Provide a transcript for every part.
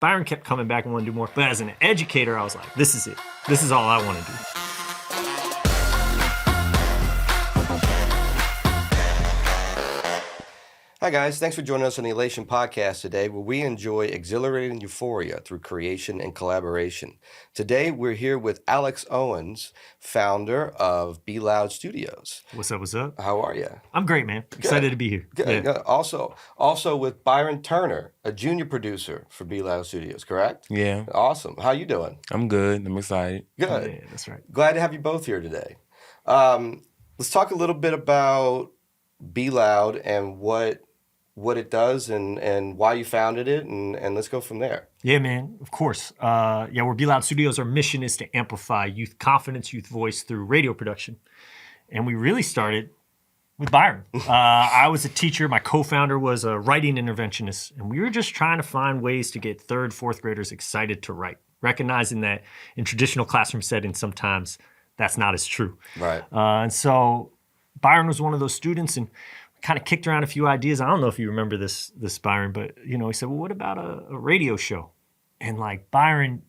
Byron kept coming back and wanted to do more. But as an educator, I was like, this is it. This is all I want to do. Hi guys, thanks for joining us on the Elation podcast today, where we enjoy exhilarating euphoria through creation and collaboration. Today we're here with Alex Owens, founder of Be Loud Studios. What's up, what's up? How are you? I'm great, man. Excited to be here. Good. Yeah. Also with Byron Turner, a junior producer for Be Loud Studios, correct? Yeah. Awesome. How you doing? I'm good. I'm excited. Good. Yeah, that's right. Glad to have you both here today. Let's talk a little bit about Be Loud and what it does and why you founded it, and let's go from there. Yeah, man, of course. We're Be Loud Studios. Our mission is to amplify youth confidence, youth voice through radio production. And we really started with Byron. I was a teacher. My co-founder was a writing interventionist. And we were just trying to find ways to get third, fourth graders excited to write, recognizing that in traditional classroom settings, sometimes that's not as true. Right. And so Byron was one of those students, and kind of kicked around a few ideas. I don't know if you remember this Byron, but he said, well, what about a radio show? And like Byron,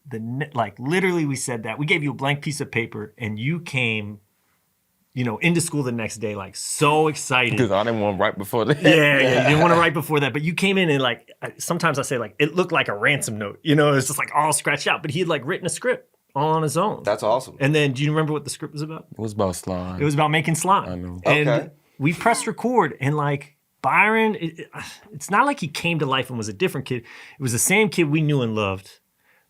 literally we said that. We gave you a blank piece of paper and you came, into school the next day, like so excited. Because I didn't want to write before that. Yeah, you didn't want to write before that, but you came in and sometimes I say it looked like a ransom note, it's just all scratched out, but he had written a script all on his own. That's awesome. And then do you remember what the script was about? It was about slime. It was about making slime. I know. And Okay. we pressed record, and Byron, it's not like he came to life and was a different kid. It was the same kid we knew and loved,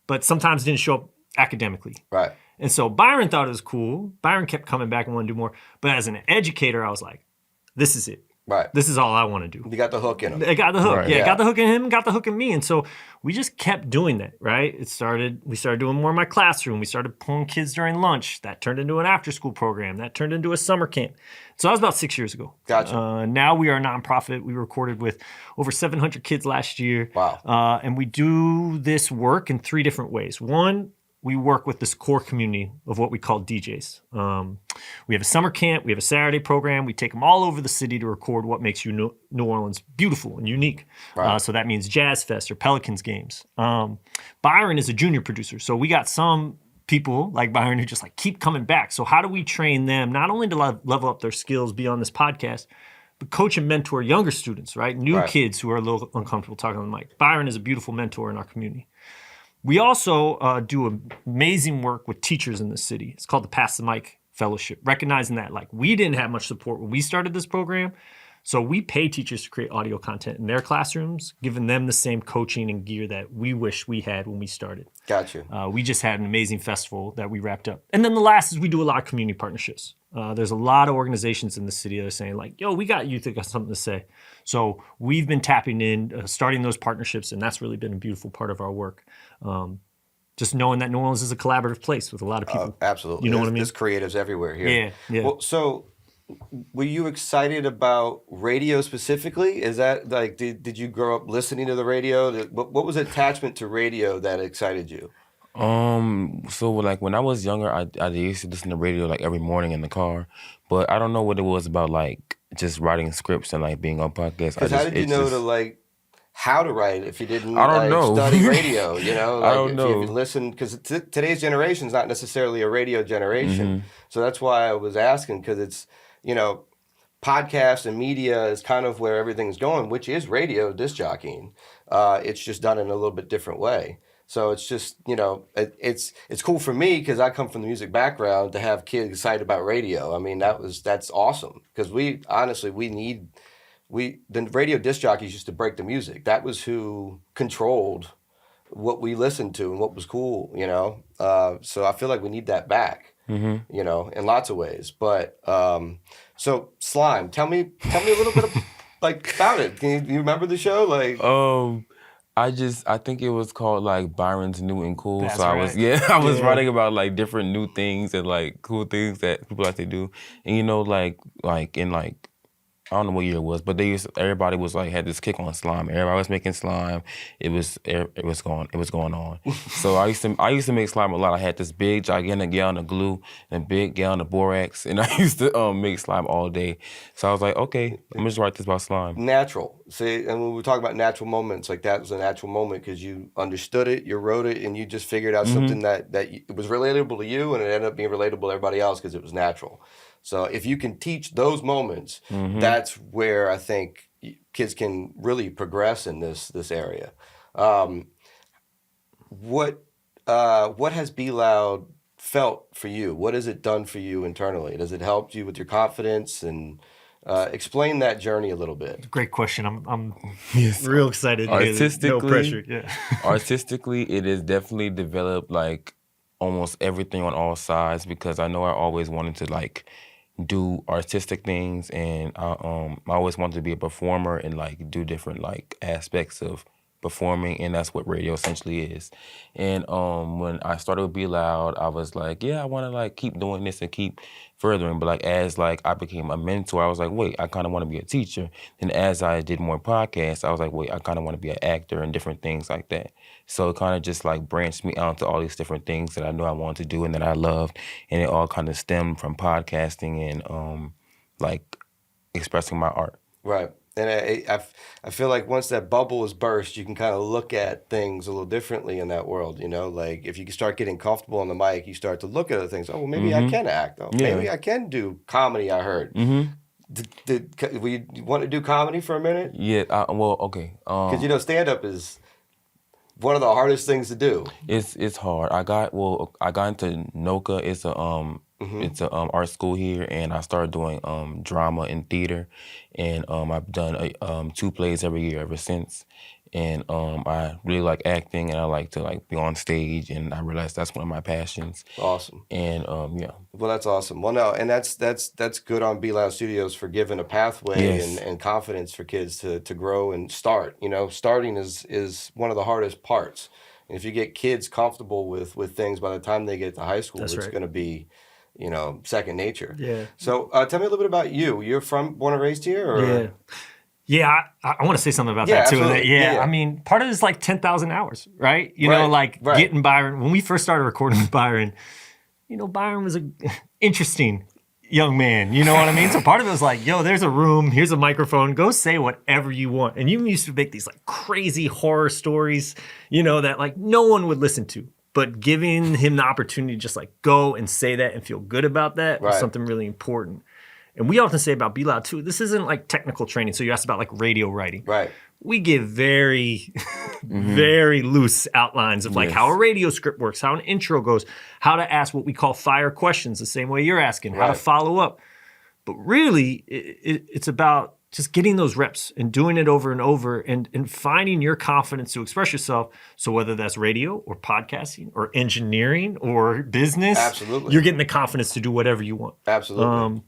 but sometimes didn't show up academically. Right. And so Byron thought it was cool. Byron kept coming back and wanted to do more. But as an educator, I was like, this is it. Right. This is all I want to do. You got the hook in him. I got the hook. Right. Yeah, Yeah. got the hook in him, got the hook in me. And so we just kept doing that, right? We started doing more in my classroom. We started pulling kids during lunch. That turned into an after-school program. That turned into a summer camp. So that was about 6 years ago. Gotcha. Now we are a nonprofit. We recorded with over 700 kids last year. Wow. And we do this work in 3 different ways. One, we work with this core community of what we call DJs. We have a summer camp. We have a Saturday program. We take them all over the city to record what makes New Orleans beautiful and unique. Right. So that means Jazz Fest or Pelicans games. Byron is a junior producer. So we got some people like Byron who just keep coming back. So how do we train them not only to level up their skills beyond this podcast, but coach and mentor younger students, right? New Right. kids who are a little uncomfortable talking on the mic. Byron is a beautiful mentor in our community. We also do amazing work with teachers in the city. It's called the Pass the Mic Fellowship, recognizing that we didn't have much support when we started this program. So we pay teachers to create audio content in their classrooms, giving them the same coaching and gear that we wish we had when we started. Gotcha. We just had an amazing festival that we wrapped up. And then the last is we do a lot of community partnerships. There's a lot of organizations in the city that are saying yo, we got youth that got something to say. So we've been tapping in, starting those partnerships, and that's really been a beautiful part of our work. Just knowing that New Orleans is a collaborative place with a lot of people. Absolutely. You know what I mean? There's creatives everywhere here. Yeah, yeah. Well, so were you excited about radio specifically? Is that did you grow up listening to the radio? What was attachment to radio that excited you? So when I was younger, I used to listen to radio every morning in the car, but I don't know what it was about just writing scripts and being on podcasts. Because how did you know to how to write if you didn't I don't know. study radio? I don't know. If you listen, because today's generation is not necessarily a radio generation. So that's why I was asking, because it's podcasts and media is kind of where everything's going, which is radio disc jockeying. It's just done in a little bit different way. So it's just, it's cool for me because I come from the music background to have kids excited about radio. I mean, that's awesome because the radio disc jockeys used to break the music. That was who controlled what we listened to and what was cool, So I feel like we need that back, in lots of ways. But so Slime, tell me a little bit about it. Do you remember the show? I think it was called Byron's New and Cool. That's so I was right. I was writing about different new things and cool things that people like to do. And I don't know what year it was, but everybody was like had this kick on slime. Everybody was making slime. It was going on. So I used to make slime a lot. I had this big gigantic gallon of glue and a big gallon of borax, and I used to make slime all day. So I was like, okay, I'm gonna just write this about slime. Natural. See, and when we talk about natural moments, like that was a natural moment because you understood it, you wrote it, and you just figured out something that it was relatable to you, and it ended up being relatable to everybody else because it was natural. So if you can teach those moments, that's where I think kids can really progress in this area. What has Be Loud felt for you? What has it done for you internally? Does it help you with your confidence? And explain that journey a little bit. Great question. I'm real excited. No pressure. Yeah. Artistically, it has definitely developed like almost everything on all sides because I know I always wanted to like do artistic things, and I always wanted to be a performer and like do different like aspects of performing, and that's what radio essentially is. And when I started with Be Loud, I was like, yeah, I want to like keep doing this and keep furthering. But like as like I became a mentor, I was like, wait, I kind of want to be a teacher. Then as I did more podcasts, I was like, wait, I kind of want to be an actor and different things like that. So it kind of just like branched me out to all these different things that I knew I wanted to do and that I loved, and it all kind of stemmed from podcasting and like expressing my art. Right. And I feel like once that bubble is burst, you can kind of look at things a little differently in that world, you know? Like if you start getting comfortable on the mic, you start to look at other things. Oh, well, maybe I can act. Oh, maybe I can do comedy, I heard. Did we want to do comedy for a minute? Yeah, well, okay. Because, you know, stand-up is one of the hardest things to do. It's hard. I got into NOCCA. It's a it's a art school here, and I started doing drama and theater, and I've done 2 plays every year ever since. And I really like acting, and I like to like be on stage, and I realized that's one of my passions. Awesome. And yeah. Well, that's awesome. Well, no, and that's good on Be Loud Studios for giving a pathway and confidence for kids to grow and start. You know, starting is one of the hardest parts. And if you get kids comfortable with things by the time they get to high school, it's going to be, you know, second nature. Yeah. So tell me a little bit about you. You're born and raised here? Or? Yeah. Yeah, I want to say something about that too. Yeah, I mean, part of it is like 10,000 hours, right? You know, like getting Byron. When we first started recording with Byron, you know, Byron was an interesting young man. You know what I mean? So part of it was like, yo, there's a room, here's a microphone, go say whatever you want. And you used to make these like crazy horror stories, you know, that like no one would listen to. But giving him the opportunity to just like go and say that and feel good about that was something really important. And we often say about Be Loud too, this isn't like technical training. So you asked about like radio writing. Right. We give very, very loose outlines of like how a radio script works, how an intro goes, how to ask what we call fire questions, the same way you're asking, how to follow up. But really, it's about just getting those reps and doing it over and over and finding your confidence to express yourself. So whether that's radio or podcasting or engineering or business, you're getting the confidence to do whatever you want. Absolutely.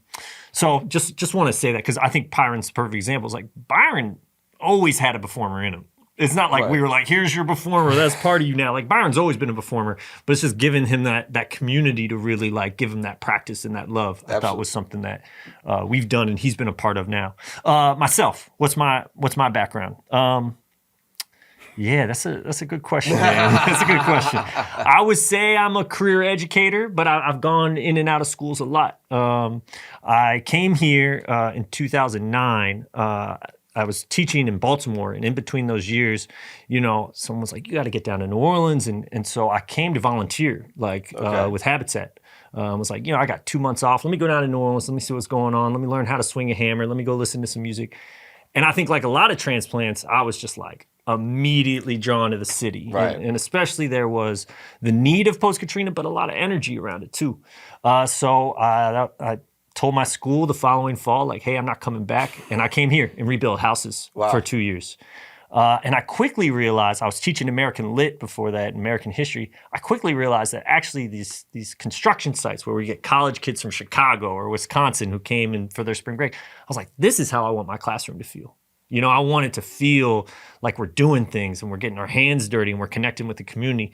So just want to say that because I think Byron's a perfect example. It's like Byron always had a performer in him. It's not like we were like, here's your performer, that's part of you now. Like Byron's always been a performer, but it's just giving him that community to really like give him that practice and that love. I thought was something that we've done and he's been a part of now. Myself, what's my background? Yeah, that's a good question, man. That's a good question. I would say I'm a career educator, but I've gone in and out of schools a lot. I came here in 2009. I was teaching in Baltimore, and in between those years, you know, someone was like, you got to get down to New Orleans. And so I came to volunteer, with Habitat. I was like, you know, I got 2 months off. Let me go down to New Orleans. Let me see what's going on. Let me learn how to swing a hammer. Let me go listen to some music. And I think like a lot of transplants, I was just like immediately drawn to the city. Right. And especially there was the need of post-Katrina, but a lot of energy around it too. So I told my school the following fall, like, hey, I'm not coming back. And I came here and rebuilt houses for 2 years. And I quickly realized, I was teaching American Lit before that, American history. I quickly realized that actually these construction sites where we get college kids from Chicago or Wisconsin who came in for their spring break, I was like, this is how I want my classroom to feel. You know, I want it to feel like we're doing things and we're getting our hands dirty and we're connecting with the community.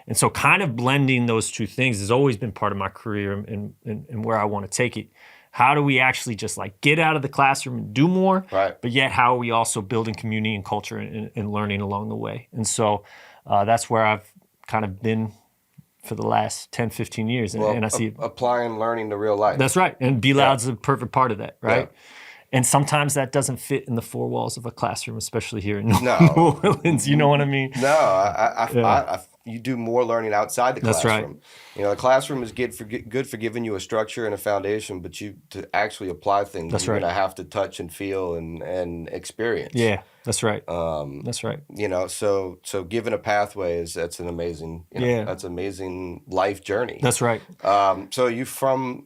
And so kind of blending those two things has always been part of my career and where I want to take it. how do we actually just like get out of the classroom and do more, Right. but yet how are we also building community and culture and learning along the way? And so that's where I've kind of been for the last 10, 15 years. And I see applying learning to real life. that's right. And Be Loud's a perfect part of that, right? Yeah. And sometimes that doesn't fit in the four walls of a classroom, especially here in No. New Orleans. You know what I mean? No, you do more learning outside the That's classroom. right. You know, the classroom is good for giving you a structure and a foundation, but to actually apply things, That's you're right. going to have to touch and feel and experience. Yeah, that's right. That's right. You know, so given a pathway that's an amazing, Yeah. that's an amazing life journey. That's right. So you from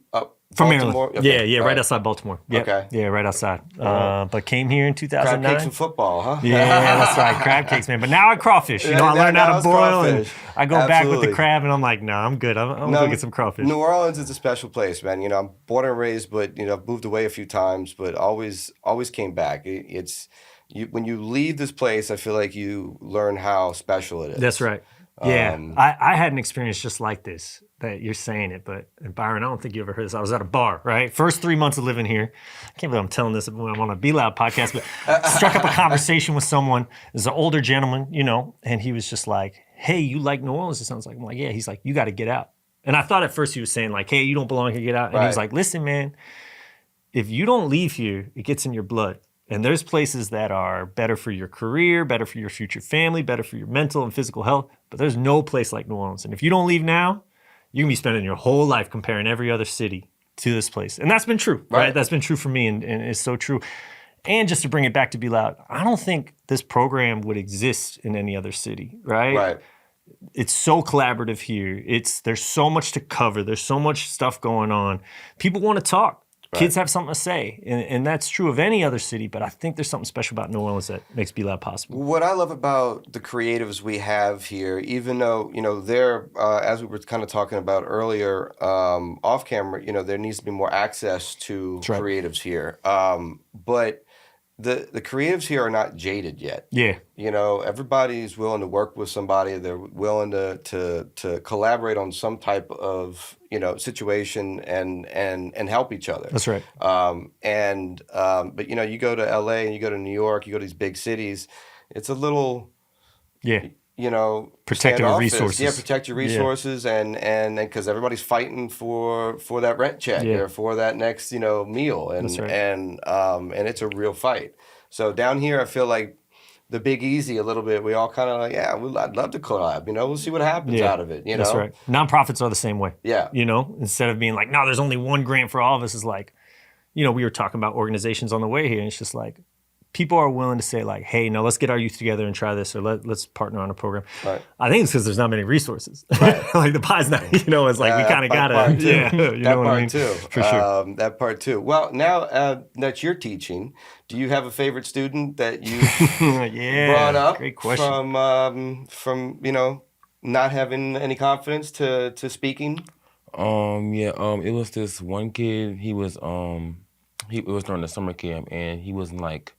From Baltimore? Maryland. Okay, Yeah, all right outside Baltimore. Yep. Okay. Yeah, right outside. But came here in Crab 2009. cakes and football, huh? Yeah, that's right. Crab cakes, man. But now I crawfish. You Yeah, know, I learned now how to it's boil, and crawfish. I go back with Absolutely. the crab, and I'm like, nah, I'm good. I'm gonna go get some crawfish. New Orleans is a special place, man. You know, I'm born and raised, but you know, I've moved away a few times, but always came back. It's you when you leave this place, I feel like you learn how special it is. That's right. Yeah, I had an experience just like this that you're saying it, but and Byron, I don't think you ever heard this. I was at a bar, right? First 3 months of living here. I can't believe I'm telling this when I'm on a Be Loud podcast, but struck up a conversation with someone. There's an older gentleman, you know, and he was just like, hey, you like New Orleans? It sounds like, I'm like, yeah. He's like, you got to get out. And I thought at first he was saying like, hey, you don't belong here, get out. And he was Right. like, listen, man, if you don't leave here, it gets in your blood. And there's places that are better for your career, better for your future family, better for your mental and physical health. But there's no place like New Orleans. And if you don't leave now, you can be spending your whole life comparing every other city to this place. And that's been true, right? That's been true for me, and it's so true. And just to bring it back to Be Loud, I don't think this program would exist in any other city, right? Right. It's so collaborative here. There's so much to cover. There's so much stuff going on. People want to talk. Kids have something to say, and that's true of any other city, but I think there's something special about New Orleans that makes Be Loud possible. What I love about the creatives we have here, even though, you know, they're, as we were kind of talking about earlier, off camera, you know, there needs to be more access to right. creatives here. But the creatives here are not jaded yet. Yeah. You know, everybody's willing to work with somebody. They're willing to collaborate on some type of, you know, situation and help each other. That's right. But you know, you go to LA and you go to New York, you go to these big cities, it's a little, Yeah. you know, Protect your standoffish. resources. Yeah, protect your resources, and because everybody's fighting for that rent check or for that next, you know, meal, and That's right. and it's a real fight. So down here, I feel like the Big Easy a little bit. We all kind of like, yeah, I'd love to collab. You know, we'll see what happens out of it. You know, That's right. Nonprofits are the same way. Yeah. You know, instead of being like, no, there's only one grant for all of us, is like, you know, we were talking about organizations on the way here, and it's just like, people are willing to say like, hey, no, let's get our youth together and try this, or let's partner on a program. Right. I think it's because there's not many resources. Like the pie's not, you know, it's like we kind of got to, you know what I mean? Too. For sure. That part too. Well, now that you're teaching, do you have a favorite student that you brought up great question. from you know, not having any confidence to speaking? It was this one kid. It was during the summer camp, and he wasn't like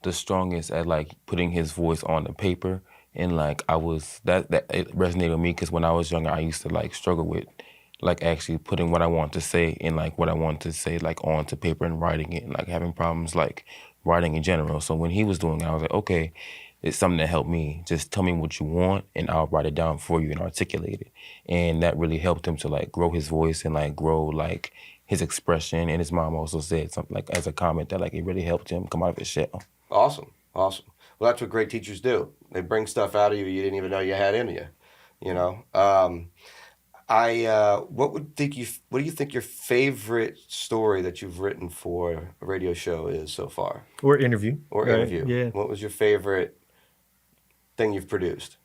the strongest at like putting his voice on the paper, and like that it resonated with me because when I was younger, I used to like struggle with like actually putting what I want to say and like what I want to say like onto paper and writing it, and like having problems like writing in general. So when he was doing it, I was like, okay, it's something that helped me. Just tell me what you want, and I'll write it down for you and articulate it. And that really helped him to like grow his voice and like grow like his expression. And his mom also said something like as a comment that like it really helped him come out of his shell. Awesome. Well, that's what great teachers do. They bring stuff out of you didn't even know you had in you. You know. What do you think your favorite story that you've written for a radio show is so far? Or interview. Or right? interview. Yeah. What was your favorite thing you've produced?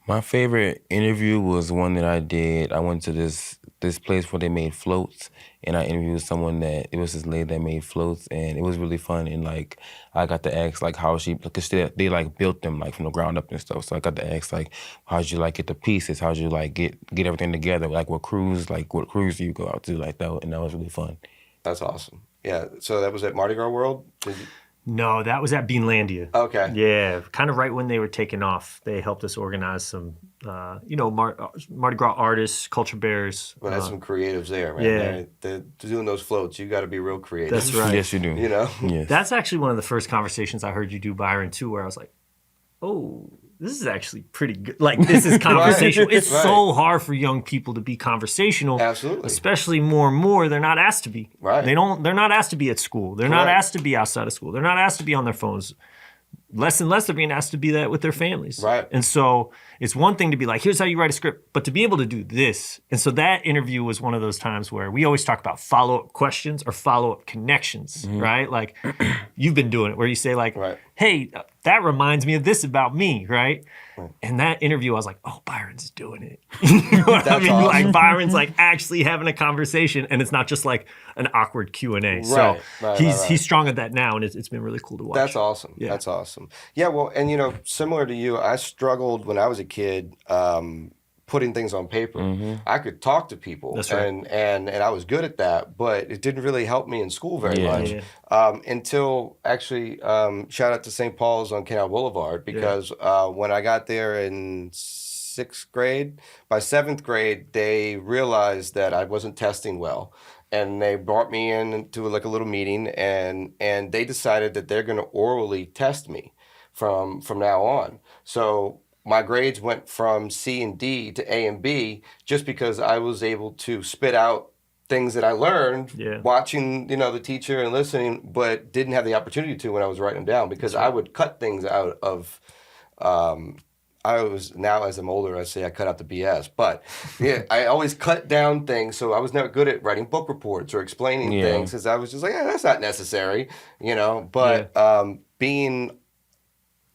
My favorite interview was one that I did. I went to this place where they made floats, and I interviewed someone it was this lady that made floats, and it was really fun. And like I got to ask like how because they like built them like from the ground up and stuff. So I got to ask like, how'd you like get the pieces? How'd you like get everything together? Like what cruise do you go out to like that? And that was really fun. That's awesome. Yeah. So that was at Mardi Gras World? No, that was at Beanlandia. Okay. Yeah, kind of right when they were taking off. They helped us organize some, Mardi Gras artists, culture bearers. Well, that's some creatives there, man. Yeah. They're doing those floats. You got to be real creative. That's right. Yes, you do. You know? Yes. That's actually one of the first conversations I heard you do, Byron, too, where I was like, oh, this is actually pretty good. Like, this is conversational. It's Right. so hard for young people to be conversational. Absolutely. Especially more and more, they're not asked to be. Right. They're not asked to be at school. They're not Correct. asked to be outside of school. They're not asked to be on their phones. Less and less they're being asked to be that with their families. Right. And so it's one thing to be like, here's how you write a script, but to be able to do this. And so that interview was one of those times where we always talk about follow-up questions or follow-up connections, right? Like you've been doing it where you say like, Right. hey, that reminds me of this about me, right? And that interview, I was like, oh, Byron's doing it. You know what I That's mean? awesome. Like Byron's like actually having a conversation and it's not just like an awkward Q&A. So Right, he's strong at that now and it's been really cool to watch. That's awesome. Yeah. That's awesome. Yeah, well, and similar to you, I struggled when I was a kid putting things on paper. I could talk to people. That's right. And I was good at that, but it didn't really help me in school very Yeah. much. Yeah. Until actually, shout out to St. Paul's on Canal Boulevard, because when I got there in 6th grade, by 7th grade, they realized that I wasn't testing well. And they brought me into like a little meeting, and they decided that they're going to orally test me from now on. So my grades went from C and D to A and B just because I was able to spit out things that I learned watching, the teacher and listening, but didn't have the opportunity to when I was writing them down, because I would cut things out of. Now as I'm older, I say I cut out the BS, but yeah, I always cut down things. So I was never good at writing book reports or explaining things, because I was just like, that's not necessary, But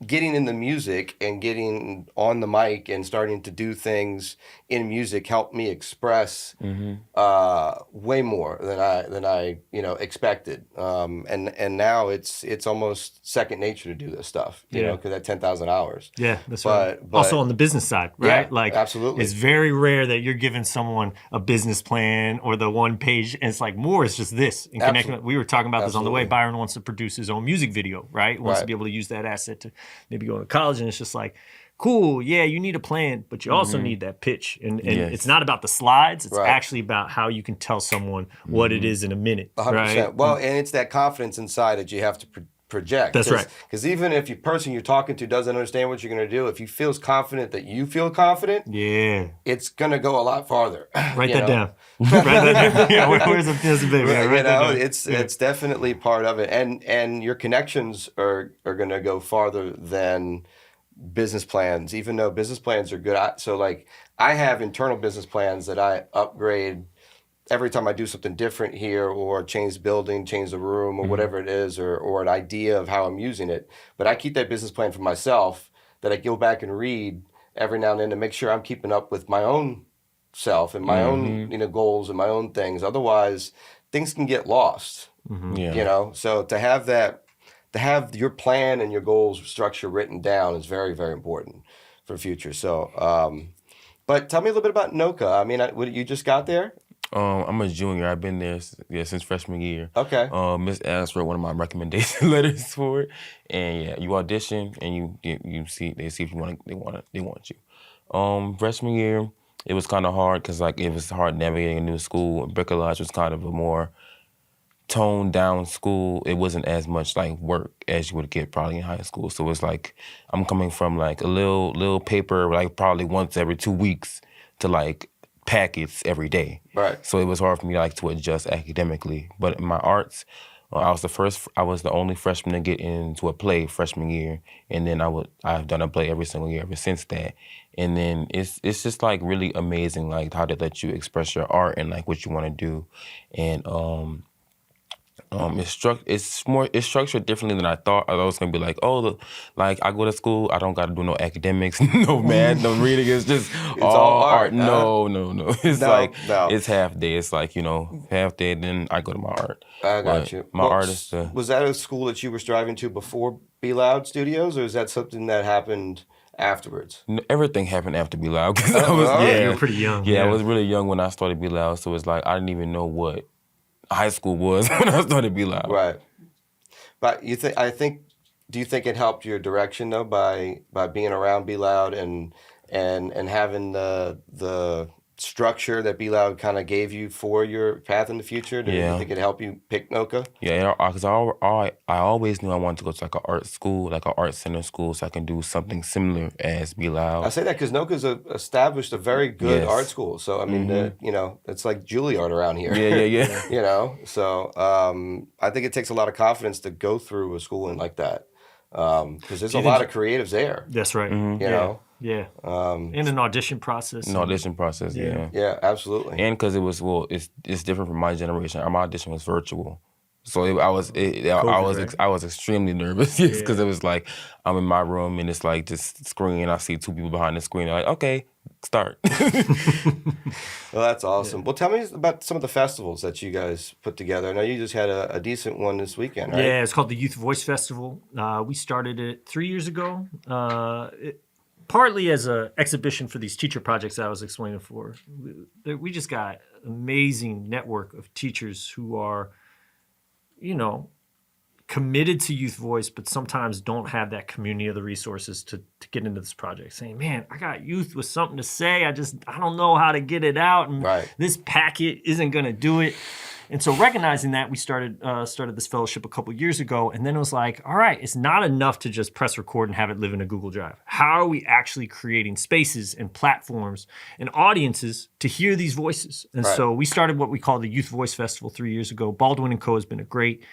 getting in the music and getting on the mic and starting to do things in music helped me express way more than I expected. And now it's almost second nature to do this stuff, because that's 10,000 hours. Yeah, that's right. But Also on the business side, right? Yeah, absolutely. It's very rare that you're giving someone a business plan or the one page, and it's like more is just this. And connecting. We were talking about this on the way. Absolutely. Byron wants to produce his own music video, right? Wants to be able to use that asset to maybe go to college, and it's just like, cool, yeah, you need a plan, but you also need that pitch. And it's not about the slides. It's actually about how you can tell someone what it is in a minute, 100%. right? Well, and it's that confidence inside that you have to project. That's right. Because even if the person you're talking to doesn't understand what you're going to do, if he feels confident that you feel confident, Yeah. it's going to go a lot farther. Write that down. Write that down. Yeah, where's the baby? Right, Write that down. it's definitely part of it, and your connections are going to go farther than business plans, even though business plans are good. So like I have internal business plans that I upgrade every time I do something different here, or change the building, change the room, or whatever it is, or an idea of how I'm using it. But I keep that business plan for myself that I go back and read every now and then to make sure I'm keeping up with my own self and my own goals and my own things. Otherwise, things can get lost. Yeah. So to have your plan and your goals structure written down is very, very important for the future. So, but tell me a little bit about NOCCA. I mean, you just got there? I'm a junior. I've been there since freshman year. Okay. Miss Alice wrote one of my recommendation letters for it, and you audition and you see if you they want you. Freshman year, it was kind of hard because it was hard navigating a new school. Bricolage was kind of a more toned down school. It wasn't as much work as you would get probably in high school. So it's I'm coming from a little paper probably once every 2 weeks to packets every day. Right. So it was hard for me to adjust academically. But in my arts, I was the only freshman to get into a play freshman year, and then I've done a play every single year ever since that. And then it's just really amazing how they let you express your art and what you want to do, and it's structured differently than I thought. I was gonna be I go to school, I don't got to do no academics, no math, no reading. It's just all art. No. It's it's half day. It's half day, then I go to my art. I got you. My artist. Was that a school that you were striving to before Be Loud Studios, or is that something that happened afterwards? Everything happened after Be Loud. You were pretty young. Yeah, I was really young when I started Be Loud, so it's I didn't even know what high school was when I started Be Loud. Right. But do you think it helped your direction though by being around Be Loud and having the structure that Be Loud kind of gave you for your path in the future? Do you think it helped you pick NOCCA? Yeah, because I always knew I wanted to go to like an art school, like an art center school, so I can do something similar as Be Loud. I say that because NOCCA's established a very good art school. So I mean, it's like Juilliard around here. Yeah. So I think it takes a lot of confidence to go through a schooling like that because there's a lot of creatives there. That's right. You know. Yeah. In an audition process. Yeah. Yeah, absolutely. And because it's different from my generation. My audition was virtual, so I was extremely nervous because it was like I'm in my room and it's like this screen. I see two people behind the screen. They're like, okay, start. Well, that's awesome. Yeah. Well, tell me about some of the festivals that you guys put together. I know you just had a decent one this weekend, right? Yeah, it's called the Youth Voice Festival. We started it 3 years ago. Partly as an exhibition for these teacher projects that I was explaining for. We just got an amazing network of teachers who are, committed to youth voice, but sometimes don't have that community of the resources to get into this project. Saying, man, I got youth with something to say. I don't know how to get it out. And this packet isn't going to do it. And so recognizing that, we started this fellowship a couple years ago, and then it was like, all right, it's not enough to just press record and have it live in a Google Drive. How are we actually creating spaces and platforms and audiences to hear these voices? And so we started what we call the Youth Voice Festival 3 years ago. Baldwin & Co. has been a great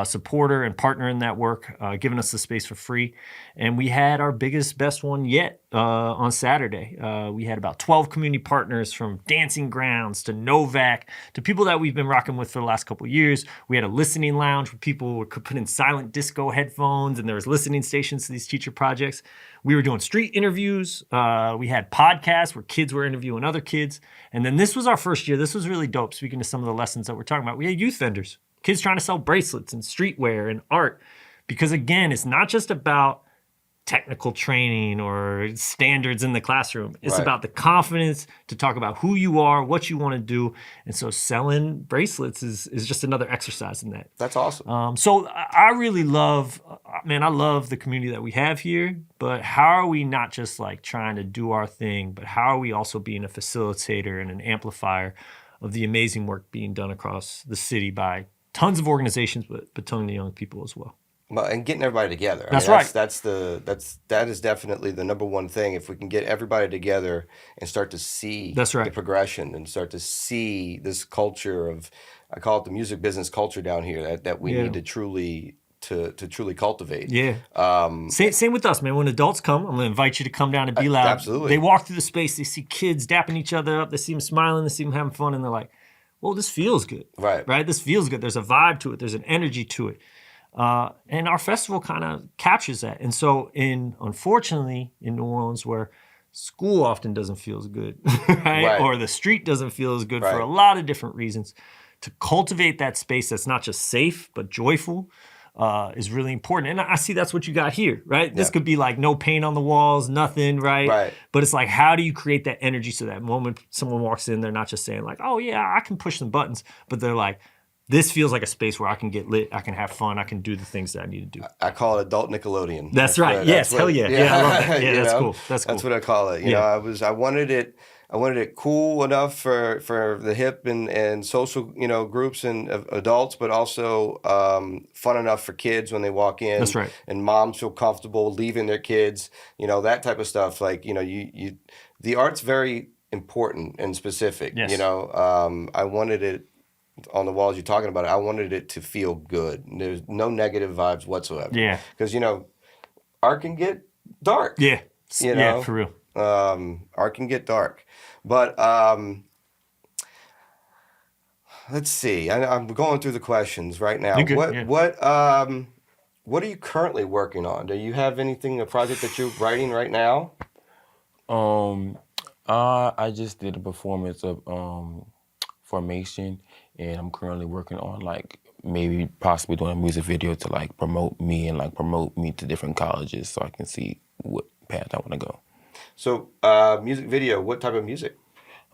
supporter and partner in that work, giving us the space for free. And we had our best one yet on Saturday. We had about 12 community partners, from Dancing Grounds to Novak to people that we've been rocking with for the last couple of years. We had a listening lounge where people could put in silent disco headphones, and there was listening stations to these teacher projects. We were doing street interviews. We had podcasts where kids were interviewing other kids. And then this was our first year. This was really dope, speaking to some of the lessons that we're talking about. We had youth vendors. Kids trying to sell bracelets and streetwear and art. Because again, it's not just about technical training or standards in the classroom. It's about the confidence to talk about who you are, what you want to do. And so selling bracelets is just another exercise in that. That's awesome. So I really love the community that we have here, but how are we not just like trying to do our thing, but how are we also being a facilitator and an amplifier of the amazing work being done across the city by tons of organizations, but tons of young people as well. Well, and getting everybody together. That's right. That is definitely the number one thing. If we can get everybody together and start to see the progression and start to see this culture of, I call it the music business culture down here that we need to truly cultivate. Yeah. Same with us, man. When adults come, I'm going to invite you to come down to Be Loud. Absolutely. They walk through the space, they see kids dapping each other up, they see them smiling, they see them having fun, and they're like, well, this feels good. Right? This feels good. There's a vibe to it. There's an energy to it. And our festival kind of captures that. And so unfortunately, in New Orleans, where school often doesn't feel as good, right? Or the street doesn't feel as good for a lot of different reasons, to cultivate that space that's not just safe, but joyful, is really important. And I see that's what you got here, right? This could be like no paint on the walls, nothing, right? But it's like, how do you create that energy so that moment someone walks in, they're not just saying like, oh yeah, I can push some buttons, but they're like, this feels like a space where I can get lit, I can have fun, I can do the things that I need to do. I call it adult Nickelodeon. That's right. Hell yeah. Yeah, I love that. Yeah, that's cool. That's cool. That's what I call it. You know, I wanted it cool enough for the hip and social, groups and adults, but also fun enough for kids when they walk in. That's right. And moms feel comfortable leaving their kids, that type of stuff. Like, the art's very important and specific. Yes. I wanted it on the walls you're talking about. I wanted it to feel good. There's no negative vibes whatsoever. Yeah. Because, art can get dark. Yeah. Yeah, for real. Art can get dark. But let's see. I'm going through the questions right now. You're good, What are you currently working on? Do you have a project that you're writing right now? I just did a performance of Formation, and I'm currently working on like maybe possibly doing a music video to like promote me to different colleges so I can see what path I want to go. So, music video, what type of music?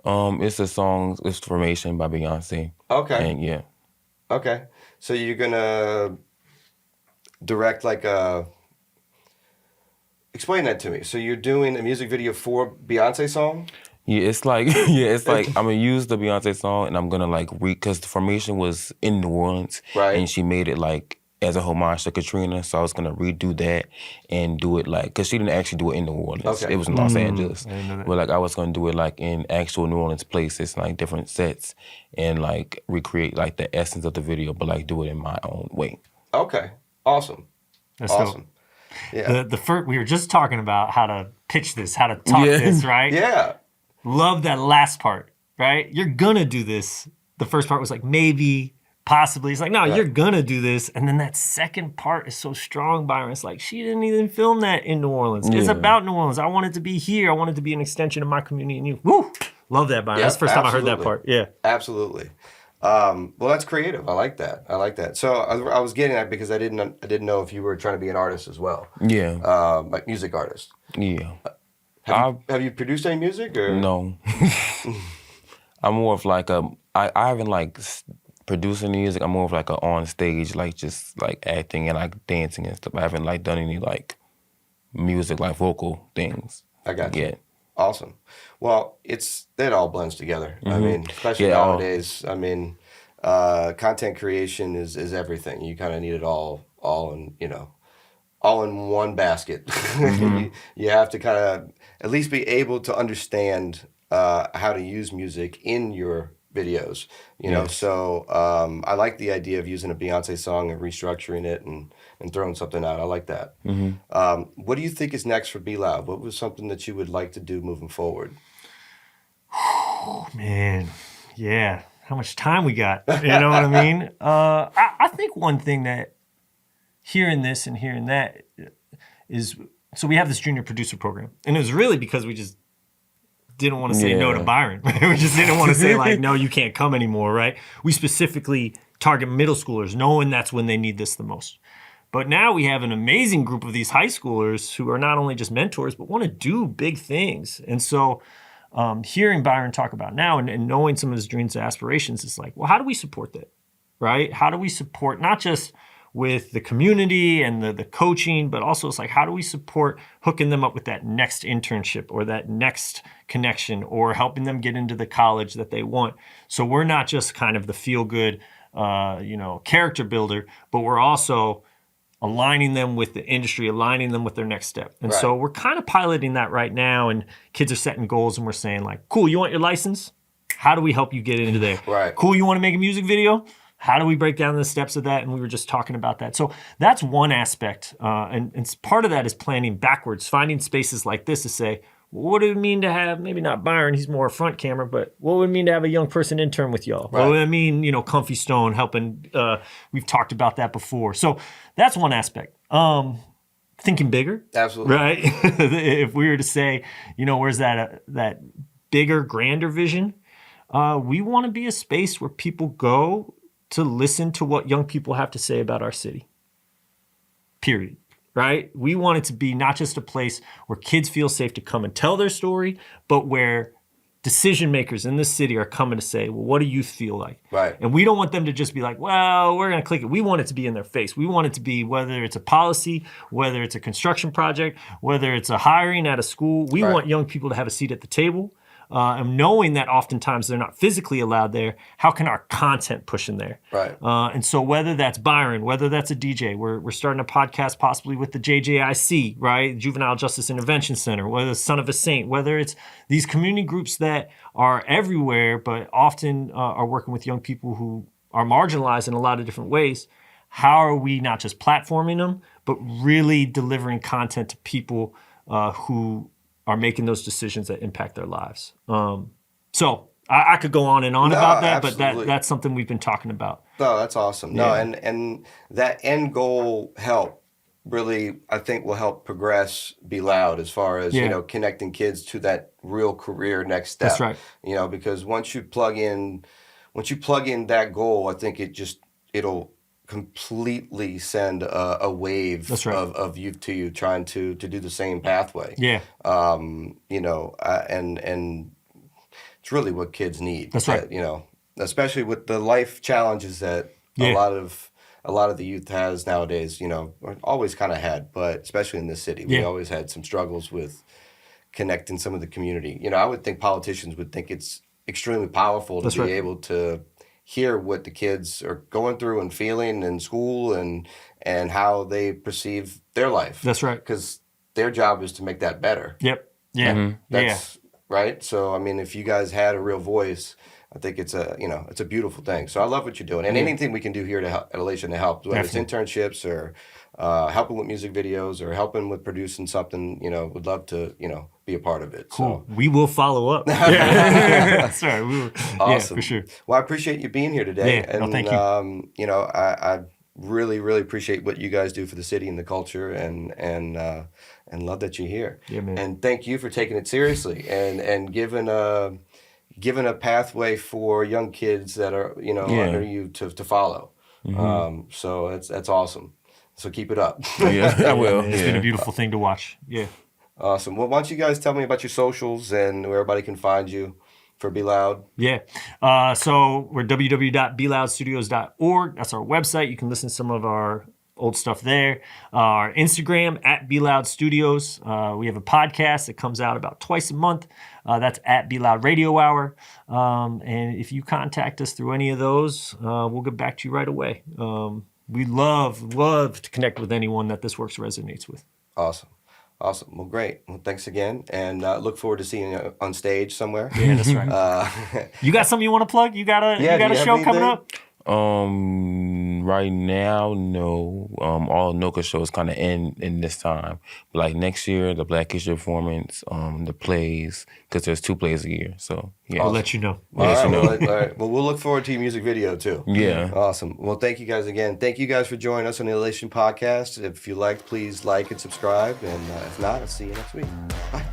It's a song, it's Formation by Beyonce. Okay. And yeah. Okay. So you're gonna direct like a. Explain that to me. So you're doing a music video for Beyonce song? Yeah, it's like I'm gonna use the Beyonce song and I'm gonna like because the Formation was in New Orleans, Right. and she made it like as a homage to Katrina, so I was gonna redo that and do it like because she didn't actually do it in New Orleans. Okay. It was in Los Angeles, I didn't know that. but like I was gonna do it like in actual New Orleans places, like different sets, and like recreate like the essence of the video, but like do it in my own way. Okay. Awesome. That's Awesome. dope. Yeah. The first, we were just talking about how to pitch this, how to talk Yeah. this, right? Yeah. Love that last part, right? You're gonna do this. The first part was like maybe, possibly. It's like, no, you're gonna do this. And then that second part is so strong, Byron. It's like, she didn't even film that in New Orleans. It's Yeah. about New Orleans. I want it to be here. I want it to be an extension of my community and you. Woo! Love that, Byron. Yeah, That's the first time I heard that absolutely. part. Yeah. Absolutely. Well, that's creative. I like that. So I was getting that because I didn't know if you were trying to be an artist as well, Yeah, like music artist. yeah. Have you produced any music or No. I'm more of like I haven't like producing music. I'm more of like a on stage, like just like acting and like dancing and stuff. I haven't like done any like music, like vocal things. I got you. yet. Awesome. Well, it all blends together. I mean, especially Yeah, nowadays. I mean, content creation is everything. You kind of need it all in all in one basket. You have to kind of at least be able to understand how to use music in your videos. You know, so I like the idea of using a Beyonce song and restructuring it and throwing something out. I like that. What do you think is next for Be Loud? What was something that you would like to do moving forward? Man, yeah. How much time we got? You know what I mean? I think one thing that hearing this and hearing that is, so we have this junior producer program. And it was really because we just didn't want to say no to Yeah. Byron. We just didn't want to say like, no, you can't come anymore, right? We specifically target middle schoolers, knowing that's when they need this the most. But now we have an amazing group of these high schoolers who are not only just mentors, but want to do big things. And so hearing Byron talk about now and knowing some of his dreams and aspirations, it's like, well, how do we support that, right? How do we support not just with the community and the coaching, but also it's like, how do we support hooking them up with that next internship or that next connection or helping them get into the college that they want? So we're not just kind of the feel-good, character builder, but we're also aligning them with the industry, aligning them with their next step. And so we're kind of piloting that right now, and kids are setting goals and we're saying like, cool, you want your license? How do we help you get into there? Right. Cool, you want to make a music video? How do we break down the steps of that? And we were just talking about that. So that's one aspect. And part of that is planning backwards, finding spaces like this to say, what would it mean to have, maybe not Byron, he's more front camera, but what would it mean to have a young person intern with y'all? Right. What would it mean, Comfy Stone helping, we've talked about that before. So that's one aspect. Thinking bigger. Absolutely. Right? If we were to say, where's that bigger, grander vision? We want to be a space where people go to listen to what young people have to say about our city. Period. Right? We want it to be not just a place where kids feel safe to come and tell their story, but where decision makers in the city are coming to say, well, what do you feel like? Right. And we don't want them to just be like, well, we're going to click it. We want it to be in their face. We want it to be whether it's a policy, whether it's a construction project, whether it's a hiring at a school. We Right. want young people to have a seat at the table. And knowing that oftentimes they're not physically allowed there, how can our content push in there? Right. And so whether that's Byron, whether that's a DJ, we're starting a podcast possibly with the JJIC, right? Juvenile Justice Intervention Center, whether it's Son of a Saint, whether it's these community groups that are everywhere, but often are working with young people who are marginalized in a lot of different ways. How are we not just platforming them, but really delivering content to people who are making those decisions that impact their lives? So I could go on and on about that, absolutely. but that's something we've been talking about. No, that's awesome. No, Yeah. and that end goal help really, I think, will help progress Be Loud as far as Yeah. connecting kids to that real career next step. That's right. Because once you plug in that goal, I think it'll completely send a wave That's right. of youth to you trying to do the same pathway. Yeah, And it's really what kids need. That's right. Especially with the life challenges that Yeah. a lot of a lot of the youth has nowadays, or always kind of had, but especially in this city, we Yeah. always had some struggles with connecting some of the community. I would think politicians would think it's extremely powerful to That's be right. able to hear what the kids are going through and feeling in school and how they perceive their life. That's right. Because their job is to make that better. Yep. Yeah. Yeah. That's right. So, I mean, if you guys had a real voice, I think it's a beautiful thing. So I love what you're doing, and anything we can do here to help, at Elation to help, whether Definitely. it's internships or helping with music videos or helping with producing something, would love to, be a part of it. Cool. So. We will follow up. Yeah. That's right. We will. Awesome. Yeah, for sure. Well, I appreciate you being here today. Yeah. And, No, thank you. I really, really appreciate what you guys do for the city and the culture, and love that you're here. Yeah, man. And thank you for taking it seriously and giving a pathway for young kids that are under you to follow. So that's awesome. So keep it up. Yeah, I will. It's been a beautiful thing to watch. Yeah. Awesome. Well, why don't you guys tell me about your socials and where everybody can find you for Be Loud? Yeah. So we're www.beloudstudios.org. That's our website. You can listen to some of our old stuff there. Our Instagram at Be Loud Studios. We have a podcast that comes out about twice a month. That's at Be Loud Radio Hour. And if you contact us through any of those, we'll get back to you right away. We love to connect with anyone that this work resonates with. Awesome. Well, great. Well, thanks again, and look forward to seeing you on stage somewhere. Yeah, that's right. You got something you want to plug? You got a Yeah, you got do a you show have coming anything? up? Right now, no. All NOCCA shows kind of end in this time. But like next year, the Black History Performance, the plays, because there's 2 plays a year. So yeah. I'll let you know. All right, you know. all right. Well, we'll look forward to your music video too. Yeah. Awesome. Well, thank you guys again. Thank you guys for joining us on the Elation podcast. If you liked, please like and subscribe. And if not, I'll see you next week. Bye.